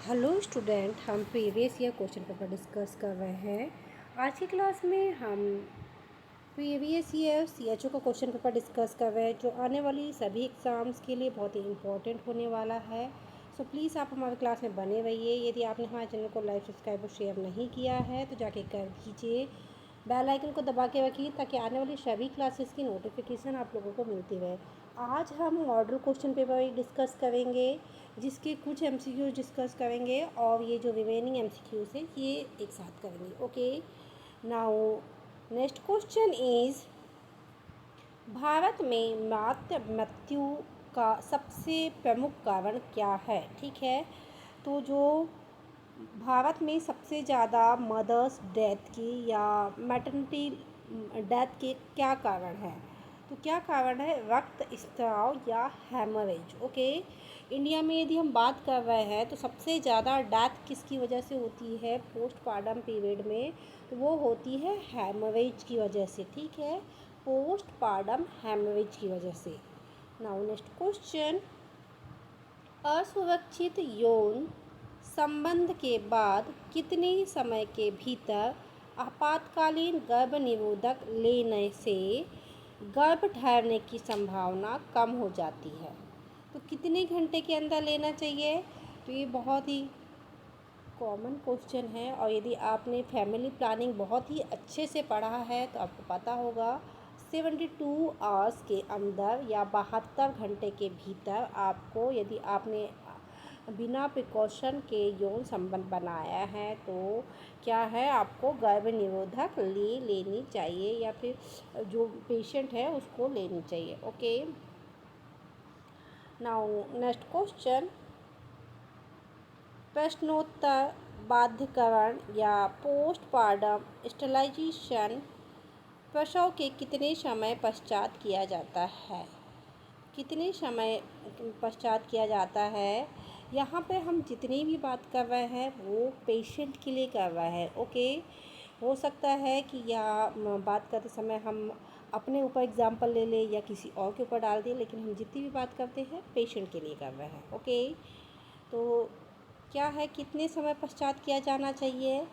Hello student, हम previous year question paper discuss कर रहे हैं। आज की क्लास में हम प्रीवियस ईयर सीएचओ का क्वेश्चन पेपर डिस्कस कर रहे हैं जो आने वाली सभी एग्ज़ाम्स के लिए बहुत ही इम्पोर्टेंट होने वाला है। सो प्लीज़ आप हमारे क्लास में बने रहिए। यदि आपने हमारे चैनल को लाइक, सब्सक्राइब और शेयर नहीं किया है तो जाके कर दीजिए। बेल आइकन को दबा के रखिए ताकि आने वाली सभी क्लासेस की नोटिफिकेशन आप लोगों को मिलती रहे। आज हम मॉडल क्वेश्चन पेपर डिस्कस करेंगे जिसके कुछ एमसीक्यूज डिस्कस करेंगे और ये जो रिमेनिंग एमसीक्यूज है ये एक साथ करेंगे। Okay, now next question is Bharat में मातृ मृत्यु का सबसे प्रमुख कारण क्या है। ठीक है, तो जो भारत में सबसे ज़्यादा मदर्स डेथ की या मैटरनिटी डेथ के क्या कारण है, तो क्या कारण है? रक्त स्राव या हेमरेज। ओके, इंडिया में यदि हम बात कर रहे हैं तो सबसे ज़्यादा डेथ किसकी वजह से होती है पोस्टपार्टम पीरियड में, तो वो होती है हेमरेज की वजह से। ठीक है, पोस्टपार्टम हेमरेज की वजह से। नाउ नेक्स्ट क्वेश्चन, असुरक्षित यौन संबंध के बाद कितने समय के भीतर आपातकालीन गर्भ निरोधक लेने से गर्भ ठहरने की संभावना कम हो जाती है? तो कितने घंटे के अंदर लेना चाहिए? तो ये बहुत ही कॉमन क्वेश्चन है और यदि आपने फैमिली प्लानिंग बहुत ही अच्छे से पढ़ा है तो आपको पता होगा 72 आवर्स के अंदर या 72 घंटे के भीतर आपको, यदि आपने बिना प्रिकॉशन के यौन संबंध बनाया है तो क्या है, आपको गर्भ निरोधक लेनी चाहिए या फिर जो पेशेंट है उसको लेनी चाहिए। ओके, नाउ नेक्स्ट क्वेश्चन, प्रश्नोत्तर बाध्यकरण या पोस्टपार्टम स्टरलाइजेशन प्रसव के कितने समय पश्चात किया जाता है? कितने समय पश्चात किया जाता है? यहाँ पे हम जितनी भी बात कर रहे हैं वो पेशेंट के लिए कर रहे हैं। ओके, हो सकता है कि या बात करते समय हम अपने ऊपर एग्जाम्पल ले लें या किसी और के ऊपर डाल दें, लेकिन हम जितनी भी बात करते हैं पेशेंट के लिए कर रहे हैं। ओके, तो क्या है, कितने समय पश्चात किया जाना चाहिए?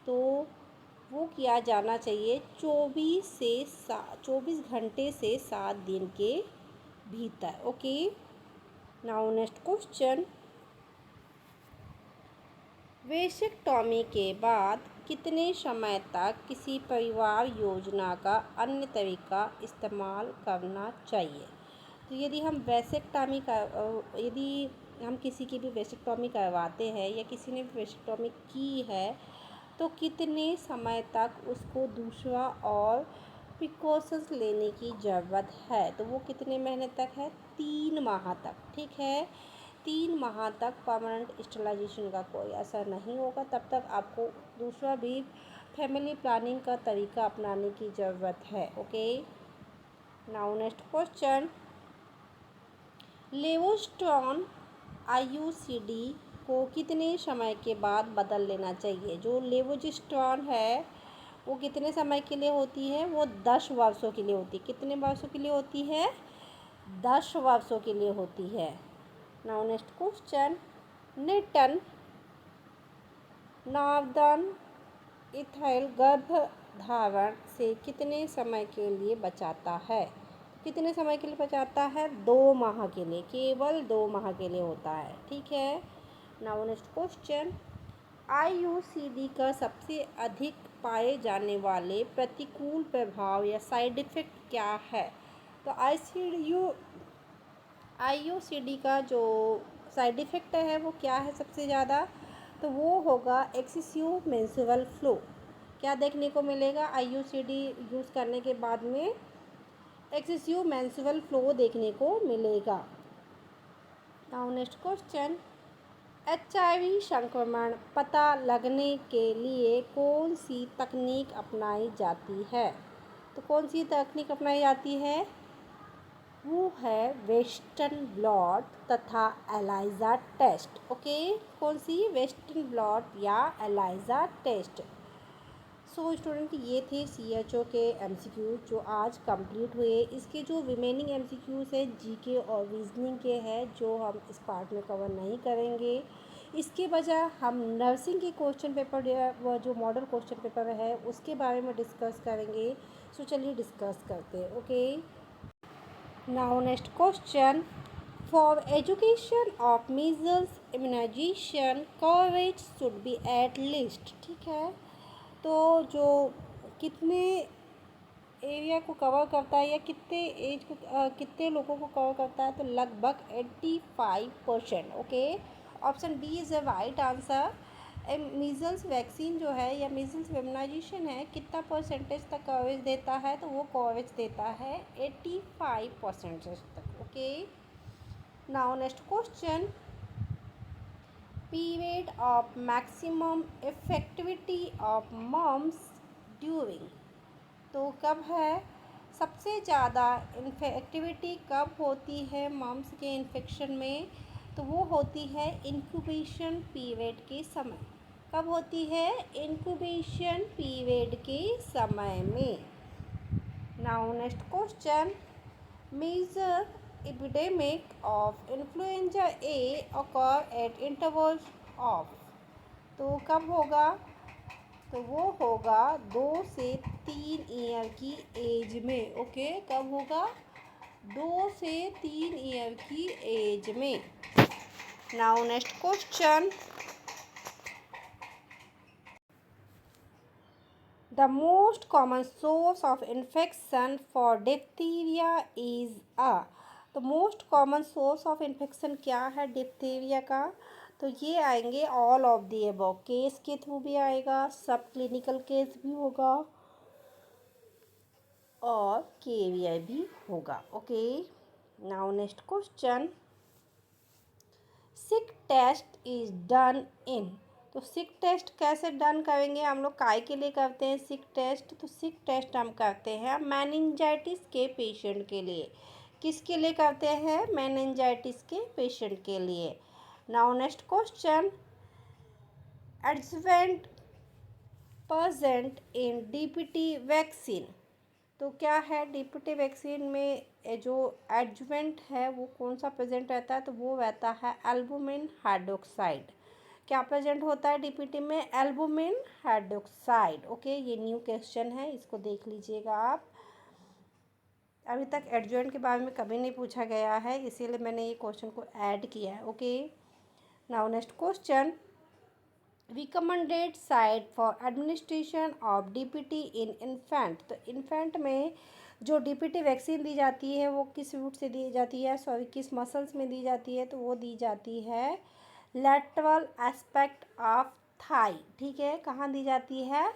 तो वो किया जाना चाहिए 24 घंटे से 7 दिन के भीतर। Okay, now next question, vasectomy के बाद कितने समय तक किसी परिवार योजना का अन्य तरीका इस्तेमाल करना चाहिए? तो यदि हम वेसेक्टॉमी का यदि हम किसी की भी वेसेक्टॉमी करवाते हैं या किसी ने वेसेक्टॉमी की है तो कितने समय तक उसको दूसरा और प्रिकॉशंस लेने की ज़रूरत है? तो वो कितने महीने तक है? 3 माह तक। ठीक है, 3 माह तक परमानेंट स्टरलाइजेशन का कोई असर नहीं होगा, तब तक आपको दूसरा भी फैमिली प्लानिंग का तरीका अपनाने की ज़रूरत है। ओके, नाउ नेक्स्ट क्वेश्चन, लेवोस्टोन आईयूसीडी को कितने समय के बाद बदल लेना चाहिए? जो लेवोजिस्टोन है वो कितने समय के लिए होती है? वो 10 वर्षों के लिए होती है। कितने वर्षों के लिए होती है? 10 वर्षों के लिए होती है। नाउ नेक्स्ट क्वेश्चन, निटन नार्दर्न इथाइल गर्भधारण से कितने समय के लिए बचाता है? कितने समय के लिए बचाता है? 2 माह के लिए, केवल 2 माह के लिए होता है। ठीक है, नाउ नेक्स्ट क्वेश्चन, आईयूसीडी का सबसे अधिक पाए जाने वाले प्रतिकूल प्रभाव या साइड इफ़ेक्ट क्या है? तो आईयूसीडी का जो साइड इफ़ेक्ट है वो क्या है सबसे ज़्यादा? तो वो होगा एक्सेसिव मेंस्ट्रुअल फ्लो। क्या देखने को मिलेगा आईयूसीडी यूज़ करने के बाद में? एक्सेसिव मेंस्ट्रुअल फ्लो देखने को मिलेगा। नाउ नेक्स्ट क्वेश्चन, एचआईवी संक्रमण पता लगने के लिए कौन सी तकनीक अपनाई जाती है? तो कौन सी तकनीक अपनाई जाती है? वो है वेस्टर्न ब्लॉट तथा एलाइजा टेस्ट। ओके, कौन सी? वेस्टर्न ब्लॉट या एलाइजा टेस्ट। सो स्टूडेंट, ये थे सीएचओ के एमसीक्यूज जो आज कंप्लीट हुए। इसके जो रिमेनिंग एमसीक्यूज है जीके और रीजनिंग के हैं जो हम इस पार्ट में कवर नहीं करेंगे। इसके बजाय हम नर्सिंग के क्वेश्चन पेपर या वो जो मॉडल क्वेश्चन पेपर है उसके बारे में डिस्कस करेंगे। सो चलिए डिस्कस करते हैं। Okay, now next question, for education of measles immunization coverage should be at least. ठीक है, तो जो कितने एरिया को कवर करता है या कितने एज को कितने लोगों को कवर करता है, तो लगभग 85%। Okay, option B is a right answer. Measles vaccine जो है या मीजल्स इम्यूनाइजेशन है कितना परसेंटेज तक कवरेज देता है, तो वो कवरेज देता है 85% तक। Okay, now next question, period of maximum effectivity of mumps during, तो कब है सबसे ज़्यादा इन्फेक्टिविटी कब होती है मम्स के इन्फेक्शन में, तो वो होती है इंक्यूबेशन पीरियड के समय। कब होती है? इंक्यूबेशन पीरियड के समय में। Now next question, major epidemic of influenza A occur at intervals of, तो कब होगा? तो वो होगा 2 से 3 ईयर की एज में। ओके, कब होगा? 2 से 3 ईयर की एज में। Now next question, the most common source of infection for diphtheria is a, तो most common source of infection क्या है डिप्थीरिया का? तो ये आएंगे all of the above, case के थ्रू भी आएगा, सब क्लिनिकल केस भी होगा और K V I. Okay, now next question, sick test is done in, तो सिक टेस्ट कैसे डन करेंगे हम लोग, काय के लिए करते हैं सिक टेस्ट? तो सिक टेस्ट हम करते हैं मेनिंजाइटिस के पेशेंट के लिए। किसके लिए करते हैं? मेनिंजाइटिस के पेशेंट के लिए। Now next question, adjuvant present in DPT vaccine, तो क्या है डीपीटी वैक्सीन में जो एडजुवेंट है वो कौन सा प्रेजेंट रहता है? तो वो रहता है एल्बुमिन हाइड्रोक्साइड। क्या प्रेजेंट होता है डीपीटी में? Albumin hydroxide. ओके, ये न्यू क्वेश्चन है, इसको देख लीजिएगा आप। अभी तक एडजुवेंट के बारे में कभी नहीं पूछा गया है, इसीलिए मैंने ये क्वेश्चन को ऐड किया है। Okay, now next question, recommended site for administration of DPT in infant, तो इन्फेंट में जो डीपीटी वैक्सीन दी जाती है वो किस रूट से दी जाती है, सॉरी किस मसल्स में दी जाती है? तो वो दी जाती है लैटरल एस्पेक्ट ऑफ थाई। ठीक है, कहाँ दी जाती है?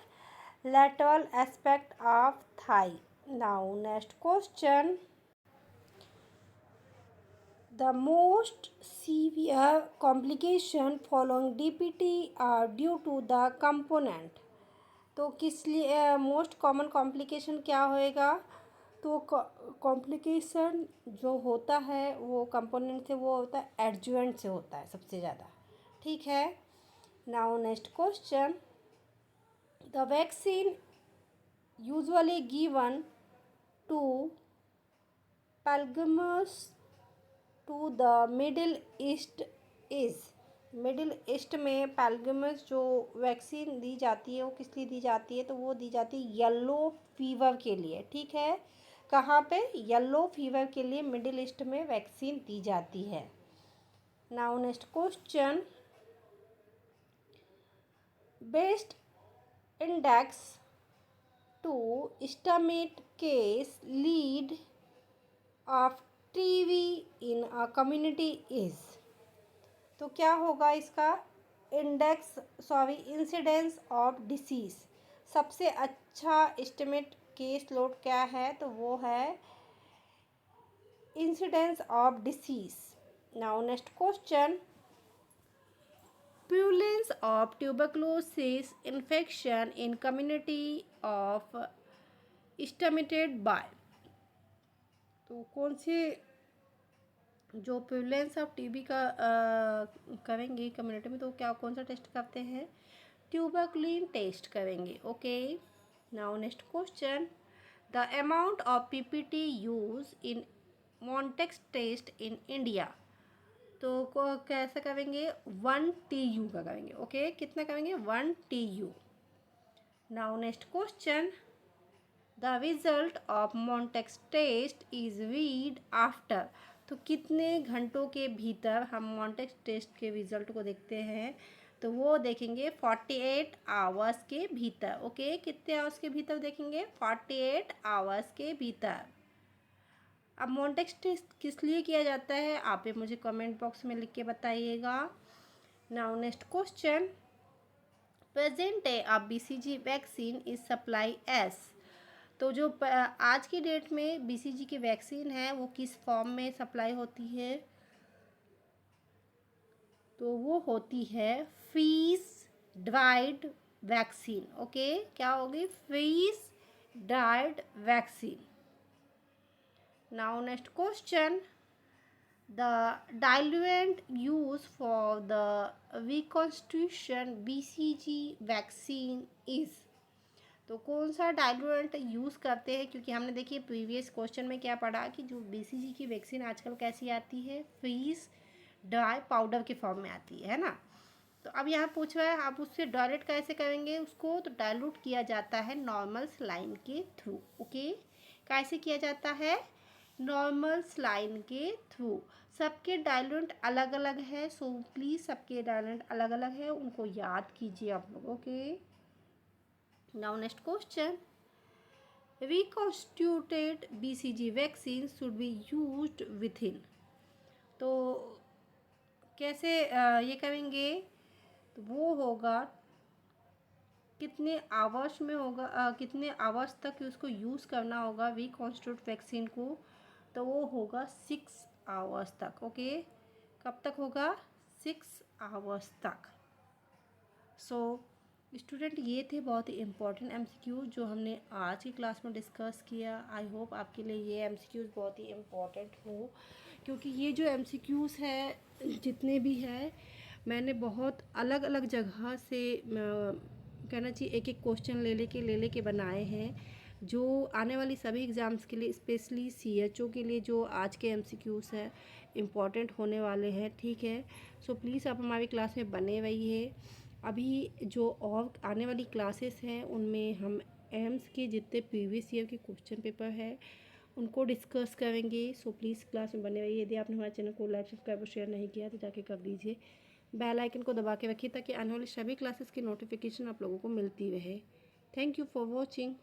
Lateral aspect of thigh. Now next question, the most severe complication following DPT are due to the component, तो किस लिए मोस्ट कॉमन कॉम्प्लिकेशन क्या होएगा? तो कॉम्प्लिकेशन जो होता है वो कंपोनेंट से, वो होता है एडजुवेंट से होता है सबसे ज़्यादा। ठीक है, now next question, the vaccine usually given to pilgrims to the middle east is, middle east में पैल्गमस जो वैक्सीन दी जाती है वो किस लिए दी जाती है? तो वो दी जाती है येलो फीवर के लिए। ठीक है, कहाँ पे? येलो फीवर के लिए मिडिल ईस्ट में वैक्सीन दी जाती है। Now next question, best index to estimate case lead of TV in a community is, तो क्या होगा इसका? Index sorry incidence of disease, सबसे अच्छा एस्टिमेट केस लोड क्या है? तो वो है incidence of disease. Now next question, prevalence of tuberculosis infection in community of estimated by, तो कौन से जो प्रिवलेंस ऑफ टीबी का करेंगे कम्युनिटी में, तो क्या कौन सा टेस्ट करते हैं? ट्यूबरक्लिन टेस्ट करेंगे। Okay, now next question, the amount of PPT use in Mantoux test in India, तो कैसा करेंगे, 1 TU का करेंगे। ओके, कितना करेंगे, 1 TU। Now next question, the result of Mantoux test is read after. तो कितने घंटों के भीतर हम मॉन्टेक्स टेस्ट के रिजल्ट को देखते हैं, तो वो देखेंगे 48 आवर्स के भीतर। ओके, कितने आवर्स के भीतर देखेंगे, 48 आवर्स के भीतर। अब मॉन्टेक्स टेस्ट किस लिए किया जाता है, आप ये मुझे कमेंट बॉक्स में लिख के बताइएगा। Now next question, present day of BCG vaccine is supply S. तो जो आज की डेट में BCG की वैक्सीन है वो किस फॉर्म में सप्लाई होती है, तो वो होती है फ्रीज ड्राइड वैक्सीन। ओके, क्या होगी, freeze dried vaccine. Now next question, the diluent use for the reconstitution BCG vaccine is. तो कौन सा डाइल्यूएंट यूज़ करते हैं, क्योंकि हमने देखिए प्रीवियस क्वेश्चन में क्या पढ़ा कि जो BCG की वैक्सीन आजकल कैसी आती है, फ्रीज ड्राई पाउडर के फॉर्म में आती है ना। तो अब यहाँ पूछ रहा है आप उससे डायरेक्ट कैसे करेंगे उसको, तो डाइल्यूट किया जाता है नॉर्मल सलाइन के थ्रू। ओके, कैसे किया जाता है, नॉर्मल सलाइन के थ्रू। सबके डाइल्यूएंट अलग अलग है, सो प्लीज़ सबके डाइल्यूएंट अलग अलग है, उनको याद कीजिए आप लोग। Okay, now next question, reconstituted BCG vaccine should be used within। तो कैसे ये करेंगे, तो वो होगा कितने आवर्स में होगा, कितने आवर्स तक उसको यूज़ करना होगा रिकॉन्स्टिट्यूट वैक्सीन को, तो वो होगा 6 आवर्स तक। ओके, कब तक होगा, 6 आवर्स तक। सो स्टूडेंट, ये थे बहुत ही इम्पॉर्टेंट MCQ जो हमने आज की क्लास में डिस्कस किया। आई होप आपके लिए ये MCQs बहुत ही इम्पॉर्टेंट हो, क्योंकि ये जो MCQs है जितने भी हैं, मैंने बहुत अलग अलग जगह से कहना चाहिए एक एक क्वेश्चन ले लेके बनाए हैं, जो आने वाली सभी एग्ज़ाम्स के लिए, स्पेशली CHO के लिए जो आज के MCQs हैं इम्पॉर्टेंट होने वाले हैं। ठीक है, सो प्लीज़ आप हमारी क्लास में बने रहिए। अभी जो और आने वाली क्लासेस हैं उनमें हम एम्स के जितने प्रीवियस ईयर के क्वेश्चन पेपर है उनको डिस्कस करेंगे। सो प्लीज़ क्लास में बने रहिए। यदि आपने हमारे चैनल को लाइक, सब्सक्राइब और शेयर नहीं किया तो जाके कर दीजिए। बेल आइकन को दबा के रखिए ताकि आने वाली सभी क्लासेस की नोटिफिकेशन आप लोगों को मिलती रहे। Thank you for watching.